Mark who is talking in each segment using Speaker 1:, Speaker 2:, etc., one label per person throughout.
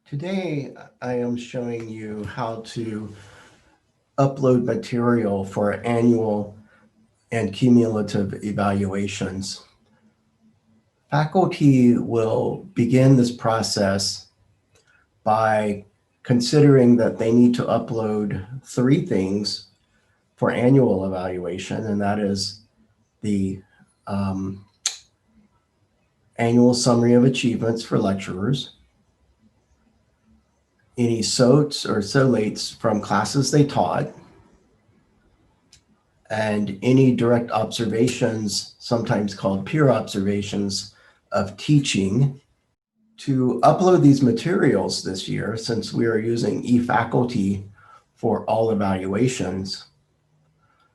Speaker 1: Today, I am showing you how to upload material for annual and cumulative evaluations. Faculty will begin this process by considering that they need to upload three things for annual evaluation, and that is the annual summary of achievements for lecturers, any SOTs or SOLATes from classes they taught, and any direct observations, sometimes called peer observations, of teaching. To upload these materials this year, since we are using eFaculty for all evaluations,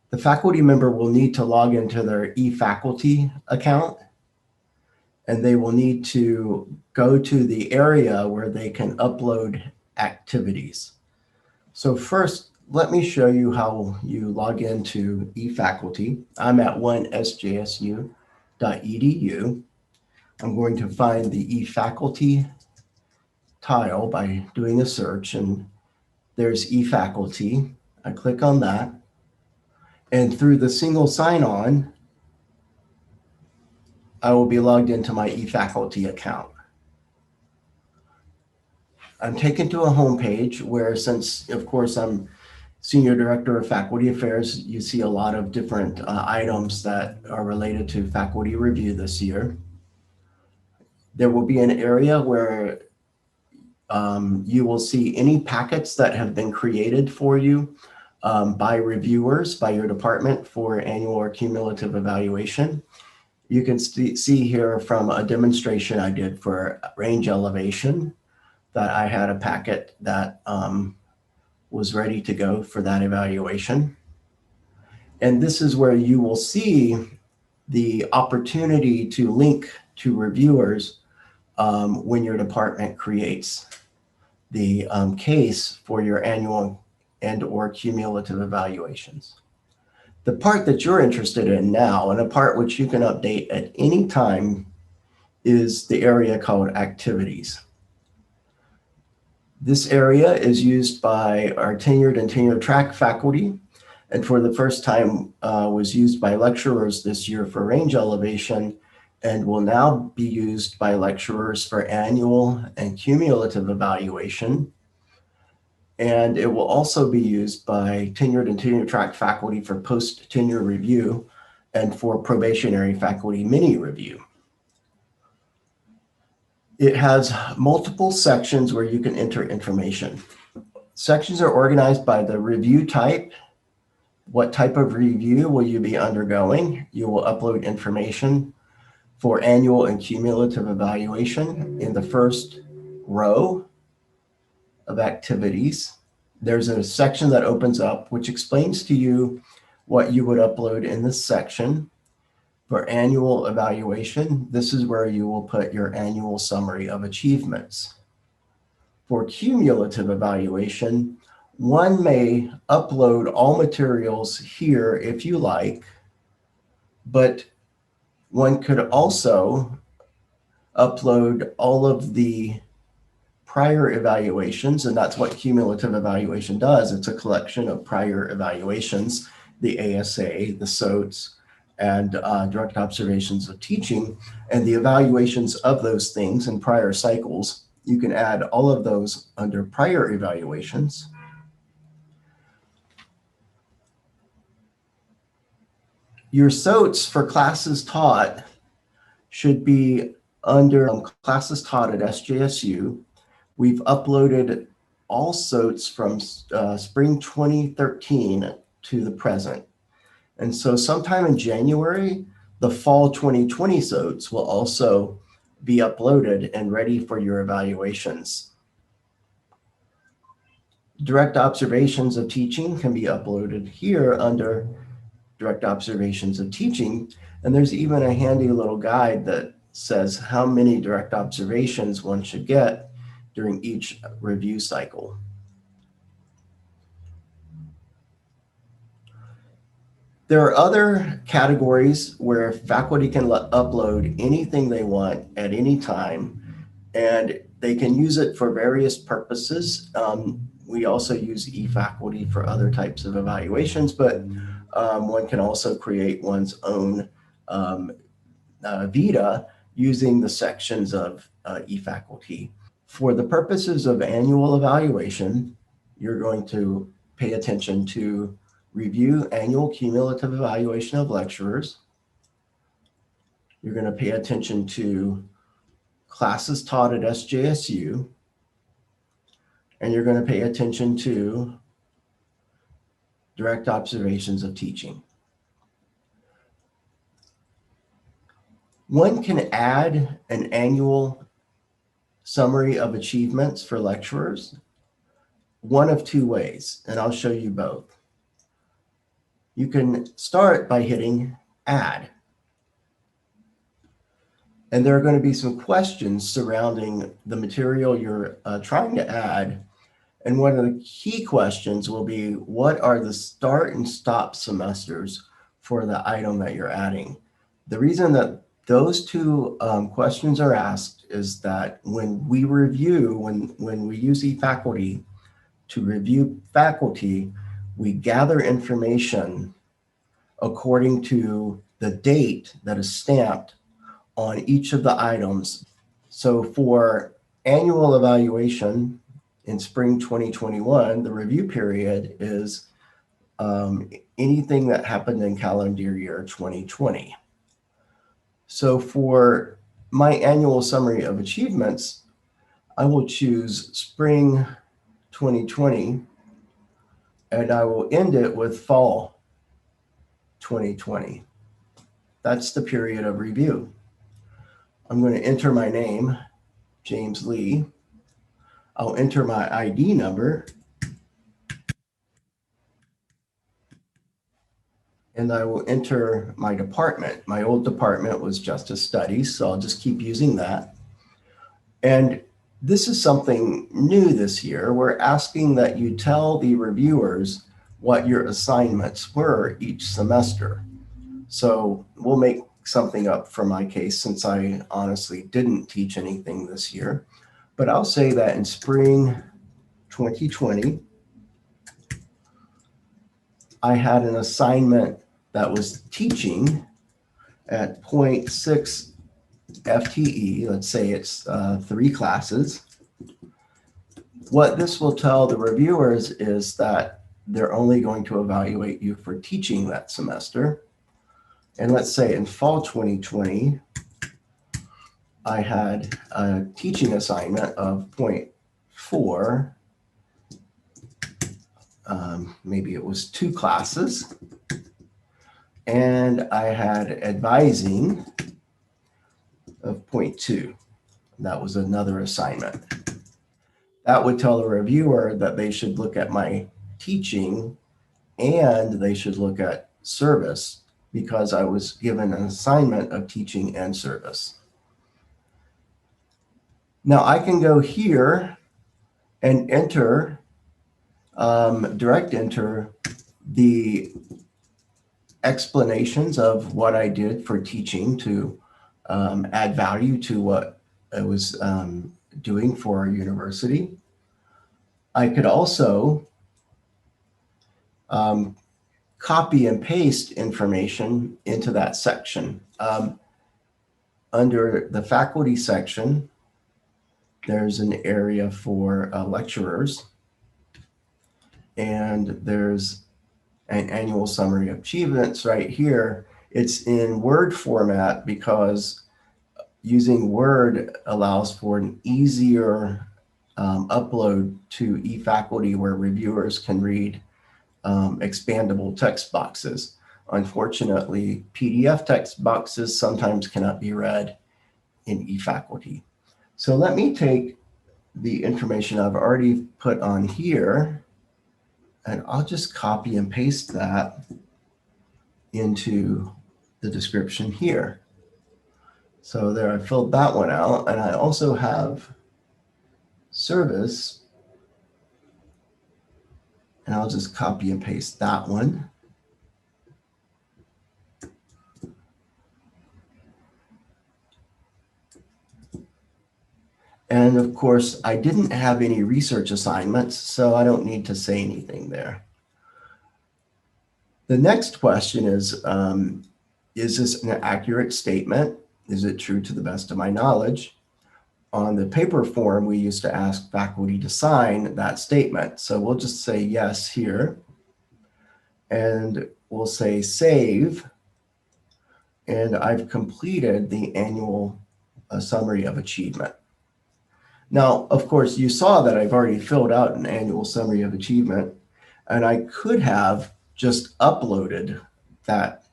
Speaker 1: the faculty member will need to log into their eFaculty account, and they will need to go to the area where they can upload activities. So first, let me show you how you log into eFaculty. I'm at 1sjsu.edu. I'm going to find the eFaculty tile by doing a search, and there's eFaculty. I click on that, and through the single sign-on, I will be logged into my eFaculty account. I'm taken to a home page where, since of course I'm Senior Director of Faculty Affairs, you see a lot of different items that are related to faculty review this year. There will be an area where you will see any packets that have been created for you by reviewers, by your department for annual or cumulative evaluation. You can see here from a demonstration I did for range elevation that I had a packet that was ready to go for that evaluation. And this is where you will see the opportunity to link to reviewers when your department creates the case for your annual and or cumulative evaluations. The part that you're interested in now, and a part which you can update at any time, is the area called activities. This area is used by our tenured and tenure track faculty, and for the first time was used by lecturers this year for range elevation, and will now be used by lecturers for annual and cumulative evaluation. And it will also be used by tenured and tenure track faculty for post-tenure review and for probationary faculty mini review. It has multiple sections where you can enter information. Sections are organized by the review type. What type of review will you be undergoing? You will upload information for annual and cumulative evaluation in the first row of activities. There's a section that opens up which explains to you what you would upload in this section. For annual evaluation, this is where you will put your annual summary of achievements. For cumulative evaluation, one may upload all materials here if you like, but one could also upload all of the prior evaluations, and that's what cumulative evaluation does. It's a collection of prior evaluations, the ASA, the SOTs, and direct observations of teaching, and the evaluations of those things in prior cycles. You can add all of those under prior evaluations. Your SOTs for classes taught should be under classes taught at SJSU. We've uploaded all SOTs from spring 2013 to the present. And so sometime in January, the fall 2020 SOTs will also be uploaded and ready for your evaluations. Direct observations of teaching can be uploaded here under direct observations of teaching. And there's even a handy little guide that says how many direct observations one should get during each review cycle. There are other categories where faculty can upload anything they want at any time, and they can use it for various purposes. We also use eFaculty for other types of evaluations, but one can also create one's own Vita using the sections of eFaculty. For the purposes of annual evaluation, you're going to pay attention to review annual cumulative evaluation of lecturers. You're going to pay attention to classes taught at SJSU, and you're going to pay attention to direct observations of teaching. One can add an annual summary of achievements for lecturers one of two ways, and I'll show you both. You can start by hitting Add. And there are going to be some questions surrounding the material you're trying to add. And one of the key questions will be, what are the start and stop semesters for the item that you're adding? The reason that those two questions are asked is that when we review, when we use eFaculty to review faculty, we gather information according to the date that is stamped on each of the items. So for annual evaluation in spring 2021, the review period is anything that happened in calendar year 2020. So for my annual summary of achievements, I will choose spring 2020, and I will end it with fall 2020. That's the period of review. I'm going to enter my name, James Lee. I'll enter my ID number, and I will enter my department. My old department was Justice Studies, so I'll just keep using that. And this is something new this year. We're asking that you tell the reviewers what your assignments were each semester. So we'll make something up for my case, since I honestly didn't teach anything this year. But I'll say that in spring 2020, I had an assignment that was teaching at 0.6 FTE. Let's say it's 3 classes. What this will tell the reviewers is that they're only going to evaluate you for teaching that semester. And let's say in fall 2020, I had a teaching assignment of 0.4. Maybe it was 2 classes. And I had advising of 0.2. That was another assignment. That would tell the reviewer that they should look at my teaching and they should look at service, because I was given an assignment of teaching and service. Now I can go here and enter, direct enter the explanations of what I did for teaching to add value to what I was doing for our university. I could also copy and paste information into that section. Under the faculty section, there's an area for lecturers, and there's an annual summary of achievements right here. It's in Word format because using Word allows for an easier upload to eFaculty, where reviewers can read expandable text boxes. Unfortunately, PDF text boxes sometimes cannot be read in eFaculty. So let me take the information I've already put on here, and I'll just copy and paste that into the description here. So there, I filled that one out, and I also have service, and I'll just copy and paste that one. And of course, I didn't have any research assignments, so I don't need to say anything there. The next question is this an accurate statement? Is it true to the best of my knowledge? On the paper form, we used to ask faculty to sign that statement. So we'll just say yes here. And we'll say save. And I've completed the annual summary of achievement. Now, of course, you saw that I've already filled out an annual summary of achievement, and I could have just uploaded that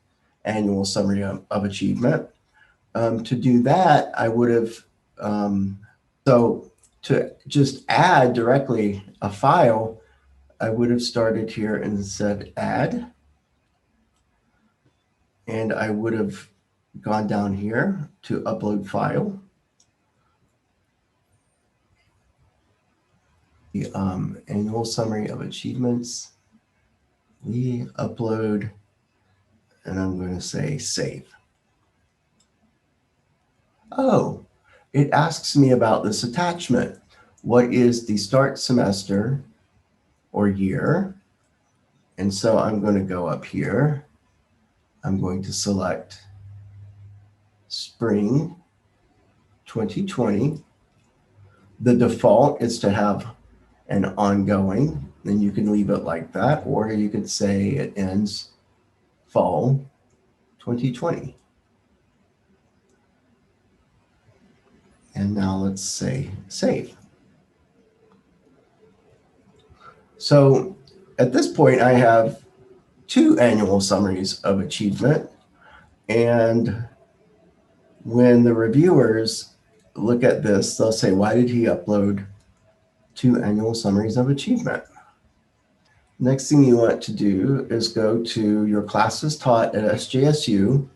Speaker 1: annual summary of achievement. To do that, I would have, so to just add directly a file, I would have started here and said add, and I would have gone down here to upload file. The annual summary of achievements, we upload, and I'm going to say save. Oh, it asks me about this attachment. What is the start semester or year? And so I'm going to go up here. I'm going to select spring 2020. The default is to have an ongoing, and you can leave it like that, or you could say it ends fall 2020. And now let's say save. So at this point, I have 2 annual summaries of achievement. And when the reviewers look at this, they'll say, why did he upload 2 annual summaries of achievement? Next thing you want to do is go to your classes taught at SJSU.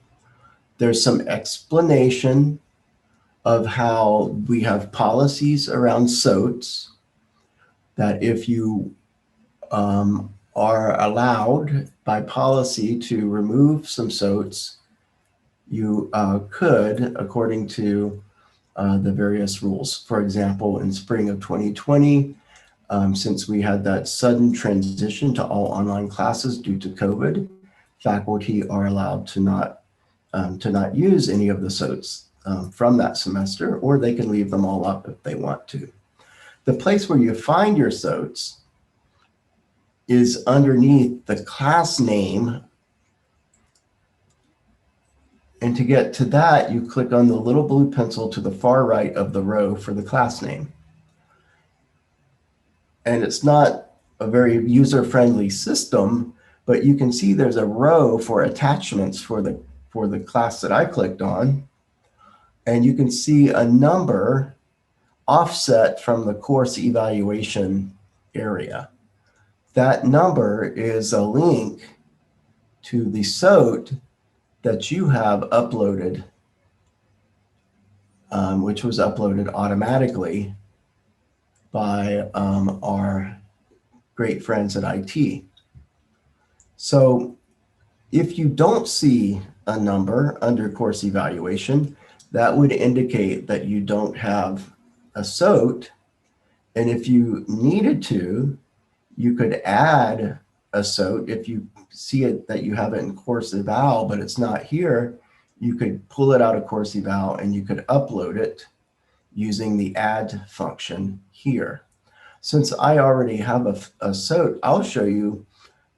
Speaker 1: There's some explanation of how we have policies around SOTs, that if you are allowed by policy to remove some SOTs, you could, according to the various rules. For example, in spring of 2020, since we had that sudden transition to all online classes due to COVID, faculty are allowed to not use any of the SOTs from that semester, or they can leave them all up if they want to. The place where you find your SOTs is underneath the class name. And to get to that, you click on the little blue pencil to the far right of the row for the class name. And it's not a very user-friendly system, but you can see there's a row for attachments for the class that I clicked on. And you can see a number offset from the course evaluation area. That number is a link to the SOT that you have uploaded, which was uploaded automatically by our great friends at IT. So if you don't see a number under course evaluation, that would indicate that you don't have a SOT. And if you needed to, you could add a SOT. If you see it that you have it in course eval, but it's not here, you could pull it out of course eval and you could upload it using the add function here. Since I already have a SOT, I'll show you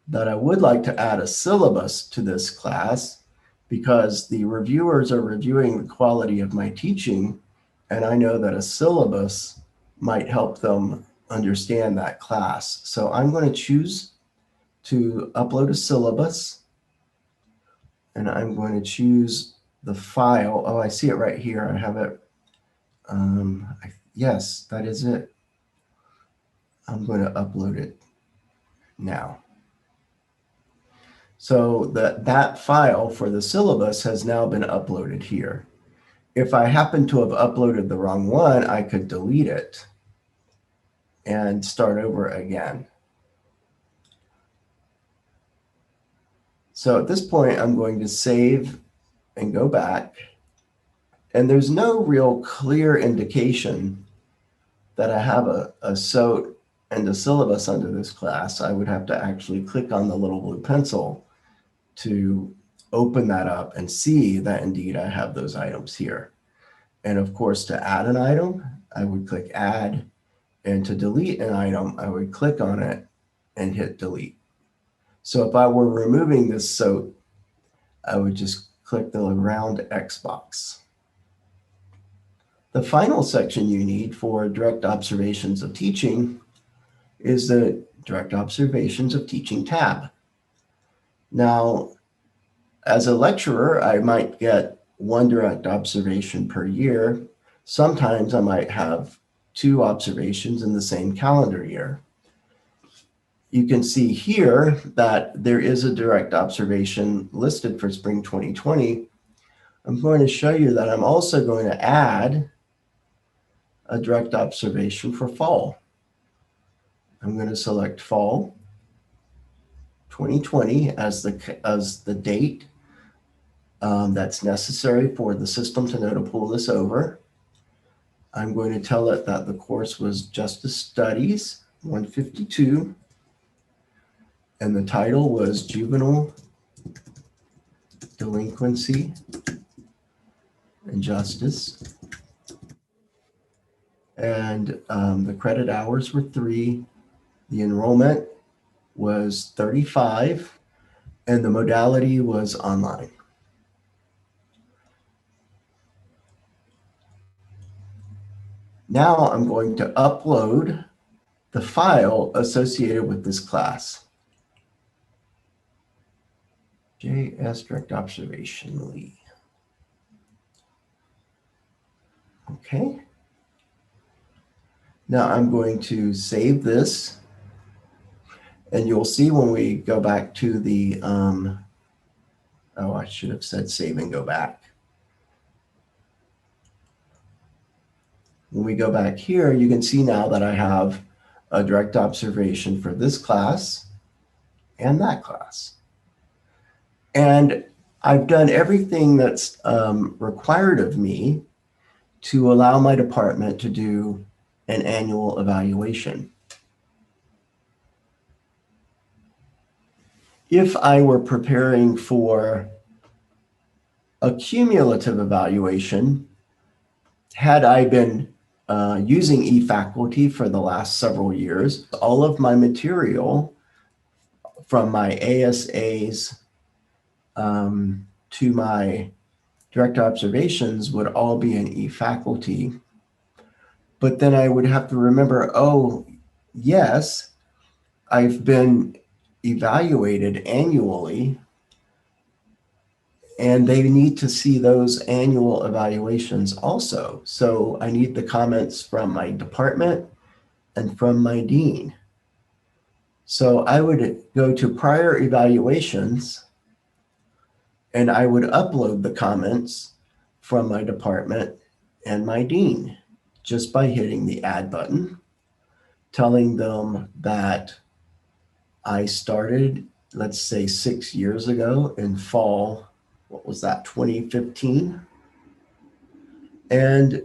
Speaker 1: that I would like to add a syllabus to this class, because the reviewers are reviewing the quality of my teaching, and I know that a syllabus might help them understand that class. So I'm going to choose to upload a syllabus, and I'm going to choose the file. Oh, I see it right here. I have it. Yes, that is it. I'm going to upload it now. So that file for the syllabus has now been uploaded here. If I happen to have uploaded the wrong one, I could delete it and start over again. So at this point, I'm going to save and go back. And there's no real clear indication that I have a SOT and a syllabus under this class, I would have to actually click on the little blue pencil to open that up and see that indeed I have those items here. And of course, to add an item, I would click add, and to delete an item, I would click on it and hit delete. So if I were removing this SOT, I would just click the round X box. The final section you need for direct observations of teaching is the direct observations of teaching tab. Now, as a lecturer, I might get one direct observation per year. Sometimes I might have 2 observations in the same calendar year. You can see here that there is a direct observation listed for spring 2020. I'm going to show you that I'm also going to add a direct observation for fall. I'm going to select fall 2020 as the date that's necessary for the system to know to pull this over. I'm going to tell it that the course was Justice Studies 152, and the title was Juvenile Delinquency and Justice. And the credit hours were 3. The enrollment was 35, and the modality was online. Now I'm going to upload the file associated with this class. JS Direct Observation Lee. Okay. Now I'm going to save this, and you'll see when we go back to the, I should have said save and go back. When we go back here, you can see now that I have a direct observation for this class and that class. And I've done everything that's required of me to allow my department to do an annual evaluation. If I were preparing for a cumulative evaluation, had I been using eFaculty for the last several years, all of my material from my ASAs to my direct observations would all be in eFaculty. But then I would have to remember, oh, yes, I've been evaluated annually, and they need to see those annual evaluations also. So I need the comments from my department and from my dean. So I would go to prior evaluations, and I would upload the comments from my department and my dean just by hitting the add button, telling them that I started, let's say 6 years ago in fall, what was that, 2015? And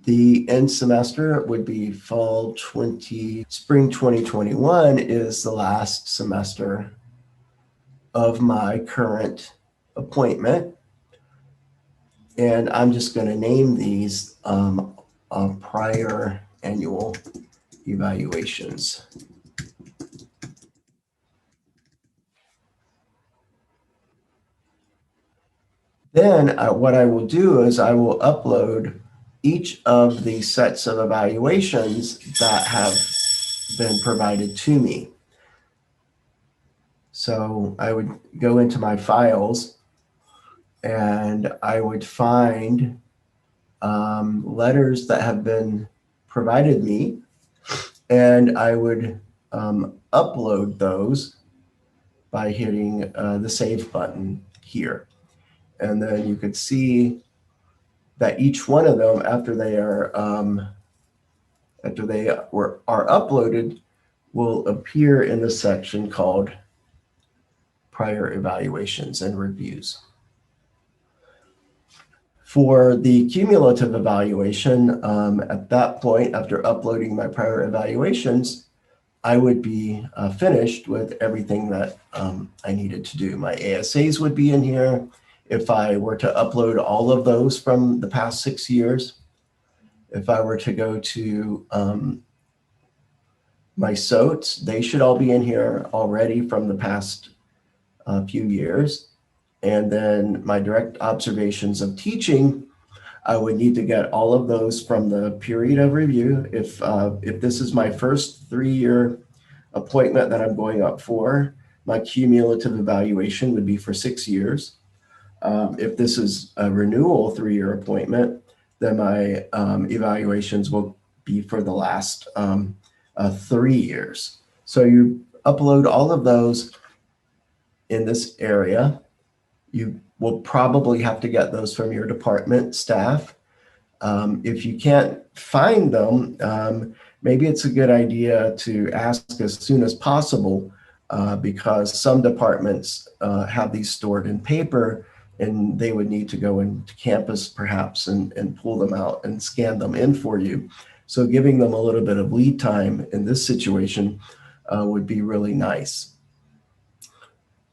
Speaker 1: the end semester would be spring 2021 is the last semester of my current appointment. And I'm just going to name these prior annual evaluations. Then what I will do is I will upload each of the sets of evaluations that have been provided to me. So I would go into my files, and I would find letters that have been provided me, and I would upload those by hitting the save button here. And then you could see that each one of them, after they are uploaded, will appear in the section called Prior Evaluations and Reviews. For the cumulative evaluation, at that point, after uploading my prior evaluations, I would be finished with everything that I needed to do. My ASAs would be in here. If I were to upload all of those from the past 6 years, if I were to go to my SOTs, they should all be in here already from the past few years. And then my direct observations of teaching, I would need to get all of those from the period of review. If this is my first 3-year appointment that I'm going up for, my cumulative evaluation would be for 6 years. If this is a renewal 3-year appointment, then my evaluations will be for the last 3 years. So you upload all of those in this area. You will probably have to get those from your department staff. If you can't find them, maybe it's a good idea to ask as soon as possible, because some departments have these stored in paper, and they would need to go into campus perhaps and pull them out and scan them in for you. So giving them a little bit of lead time in this situation would be really nice.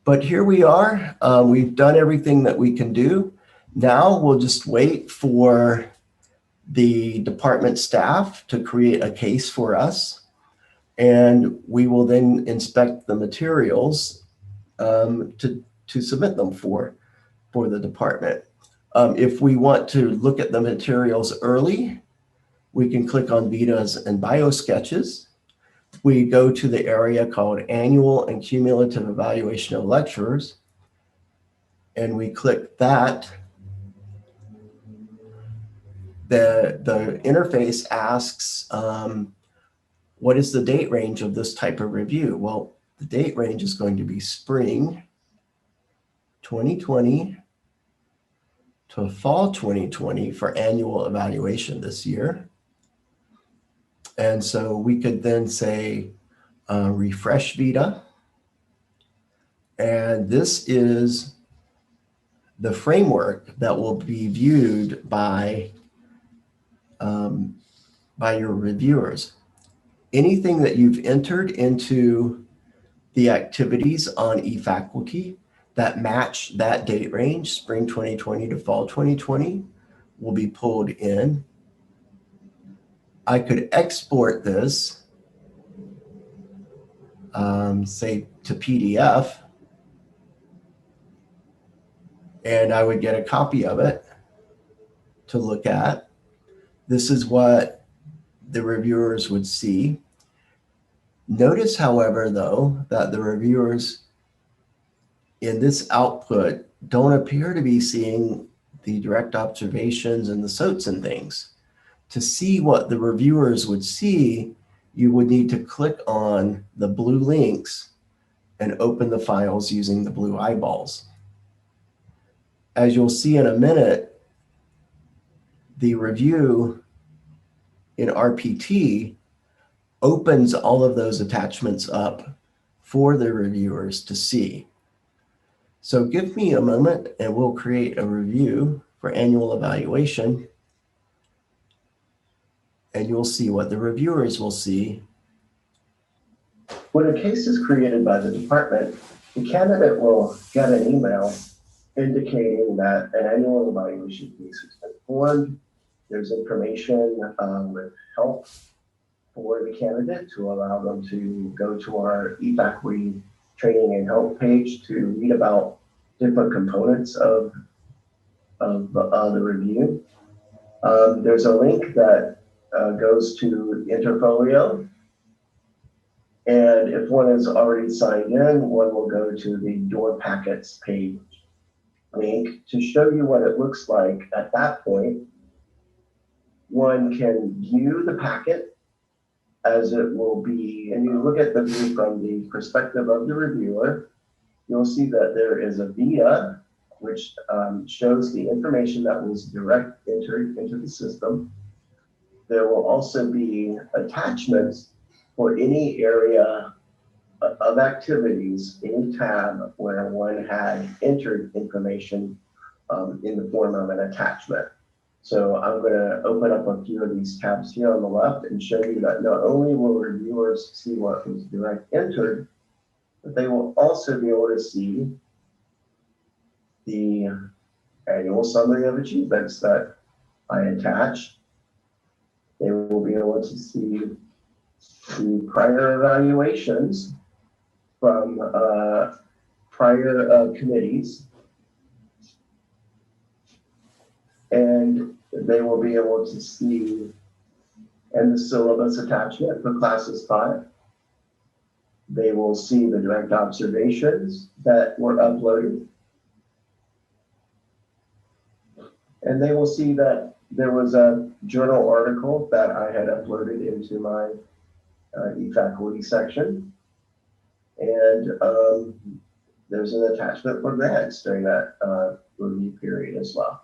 Speaker 1: But here we are. We've done everything that we can do. Now we'll just wait for the department staff to create a case for us, and we will then inspect the materials to submit them for the department. If we want to look at the materials early, we can click on Vitas and BioSketches. We go to the area called Annual and Cumulative Evaluation of Lecturers, and we click that. The interface asks, what is the date range of this type of review? Well, the date range is going to be spring 2020 to fall 2020 for annual evaluation this year. And so we could then say refresh Vita. And this is the framework that will be viewed by your reviewers. Anything that you've entered into the activities on eFaculty that match that date range, spring 2020 to fall 2020, will be pulled in. I could export this, say to PDF, and I would get a copy of it to look at. This is what the reviewers would see. Notice, however, though, that the reviewers in this output don't appear to be seeing the direct observations and the SOTs and things. To see what the reviewers would see, you would need to click on the blue links and open the files using the blue eyeballs. As you'll see in a minute, the review in RPT opens all of those attachments up for the reviewers to see. So give me a moment and we'll create a review for annual evaluation, and you'll see what the reviewers will see. When a case is created by the department, the candidate will get an email indicating that an annual evaluation case has been formed. There's information with help for the candidate to allow them to go to our eFaculty training and help page to read about different components of the review. There's a link that goes to Interfolio. And if one is already signed in, one will go to the Your Packets page link to show you what it looks like at that point. One can view the packet as it will be, and you look at the view from the perspective of the reviewer, you'll see that there is a Vita, which shows the information that was direct entered into the system. There will also be attachments for any area of activities, any tab where one had entered information in the form of an attachment. So I'm going to open up a few of these tabs here on the left and show you that not only will reviewers see what was direct entered, but they will also be able to see the annual summary of achievements that I attached. They will be able to see the prior evaluations from prior committees, and they will be able to see and the syllabus attachment for classes 5. They will see the direct observations that were uploaded. And they will see that there was a journal article that I had uploaded into my eFaculty section. And there's an attachment for grants during that review period as well.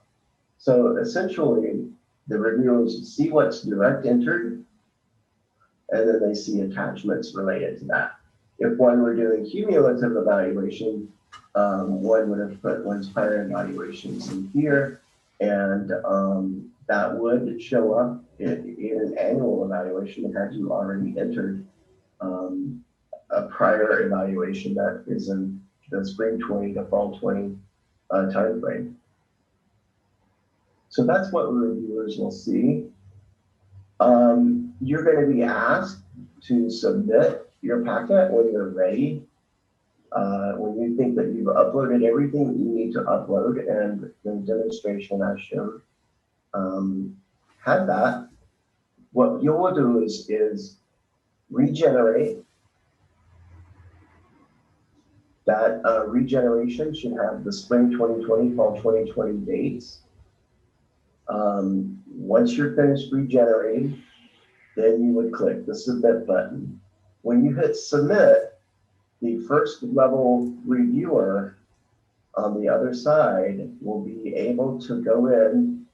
Speaker 1: So essentially, the reviewers see what's direct entered, and then they see attachments related to that. If one were doing cumulative evaluation, one would have put one's prior evaluations in here, and that would show up in an annual evaluation had you already entered a prior evaluation that is in the spring 20 to fall 20 time frame. So that's what reviewers will see. You're going to be asked to submit your packet when you're ready. When you think that you've uploaded everything that you need to upload, and the demonstration I showed had that, what you'll do is regenerate. That regeneration should have the spring 2020, fall 2020 dates. Once you're finished regenerating, then you would click the submit button. When you hit submit, the first level reviewer on the other side will be able to go in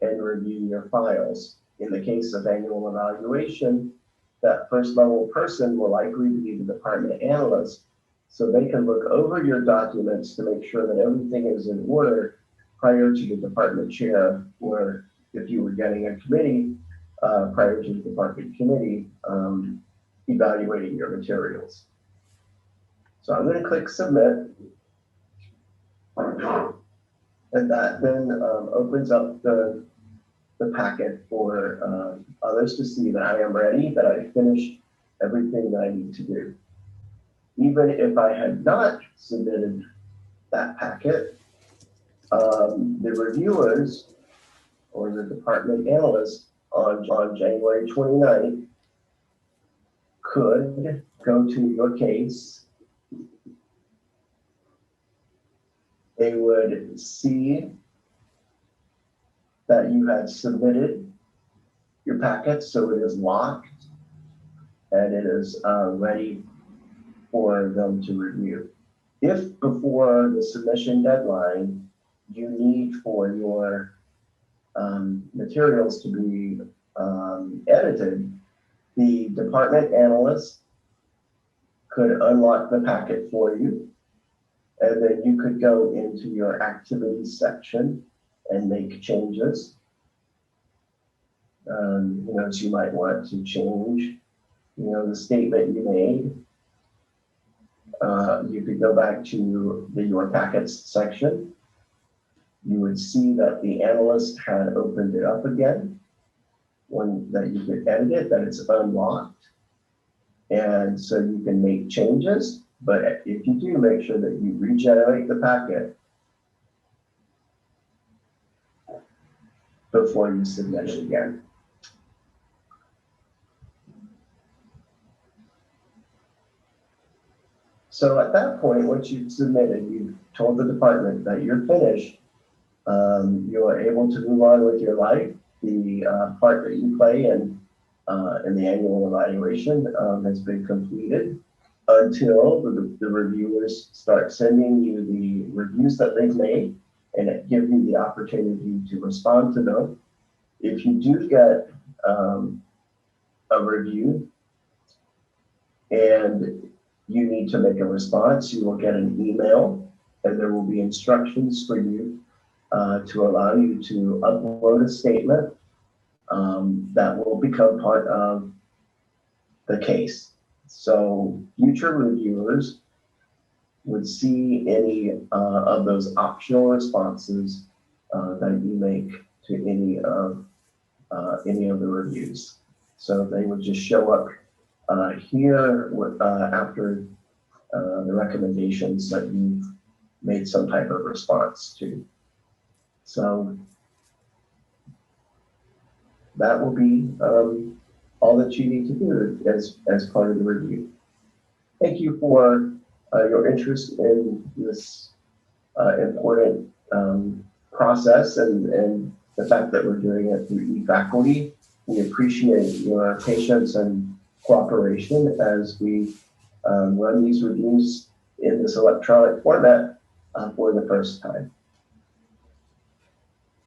Speaker 1: and review your files. In the case of annual evaluation, that first level person will likely be the department analyst, so they can look over your documents to make sure that everything is in order prior to the department chair, or if you were getting a committee, prior to the department committee evaluating your materials. So I'm going to click submit, and that then opens up the packet for others to see that I am ready, that I finished everything that I need to do. Even if I had not submitted that packet, the reviewers or the department analysts on January 29th could go to your case. They would see that you had submitted your packet, so it is locked and it is ready for them to review. If before the submission deadline, you need for your materials to be edited, the department analyst could unlock the packet for you, and then you could go into your activities section and make changes. So you might want to change, the statement you made. You could go back to the Your Packets section. You would see that the analyst had opened it up again, one that you could edit it, that it's unlocked. And so you can make changes, but if you do, make sure that you regenerate the packet before you submit it again. So at that point, once you've submitted, you've told the department that you're finished, you are able to move on with your life. The part that you play in the annual evaluation has been completed until the reviewers start sending you the reviews that they've made, and it gives you the opportunity to respond to them. If you do get a review and you need to make a response, you will get an email, and there will be instructions for you to allow you to upload a statement that will become part of the case. So future reviewers would see any of those optional responses that you make to any of the reviews. So they would just show up here after the recommendations that you've made some type of response to. So that will be all that you need to do as part of the review. Thank you for your interest in this important process and the fact that we're doing it through eFaculty. We appreciate your patience and cooperation as we run these reviews in this electronic format for the first time.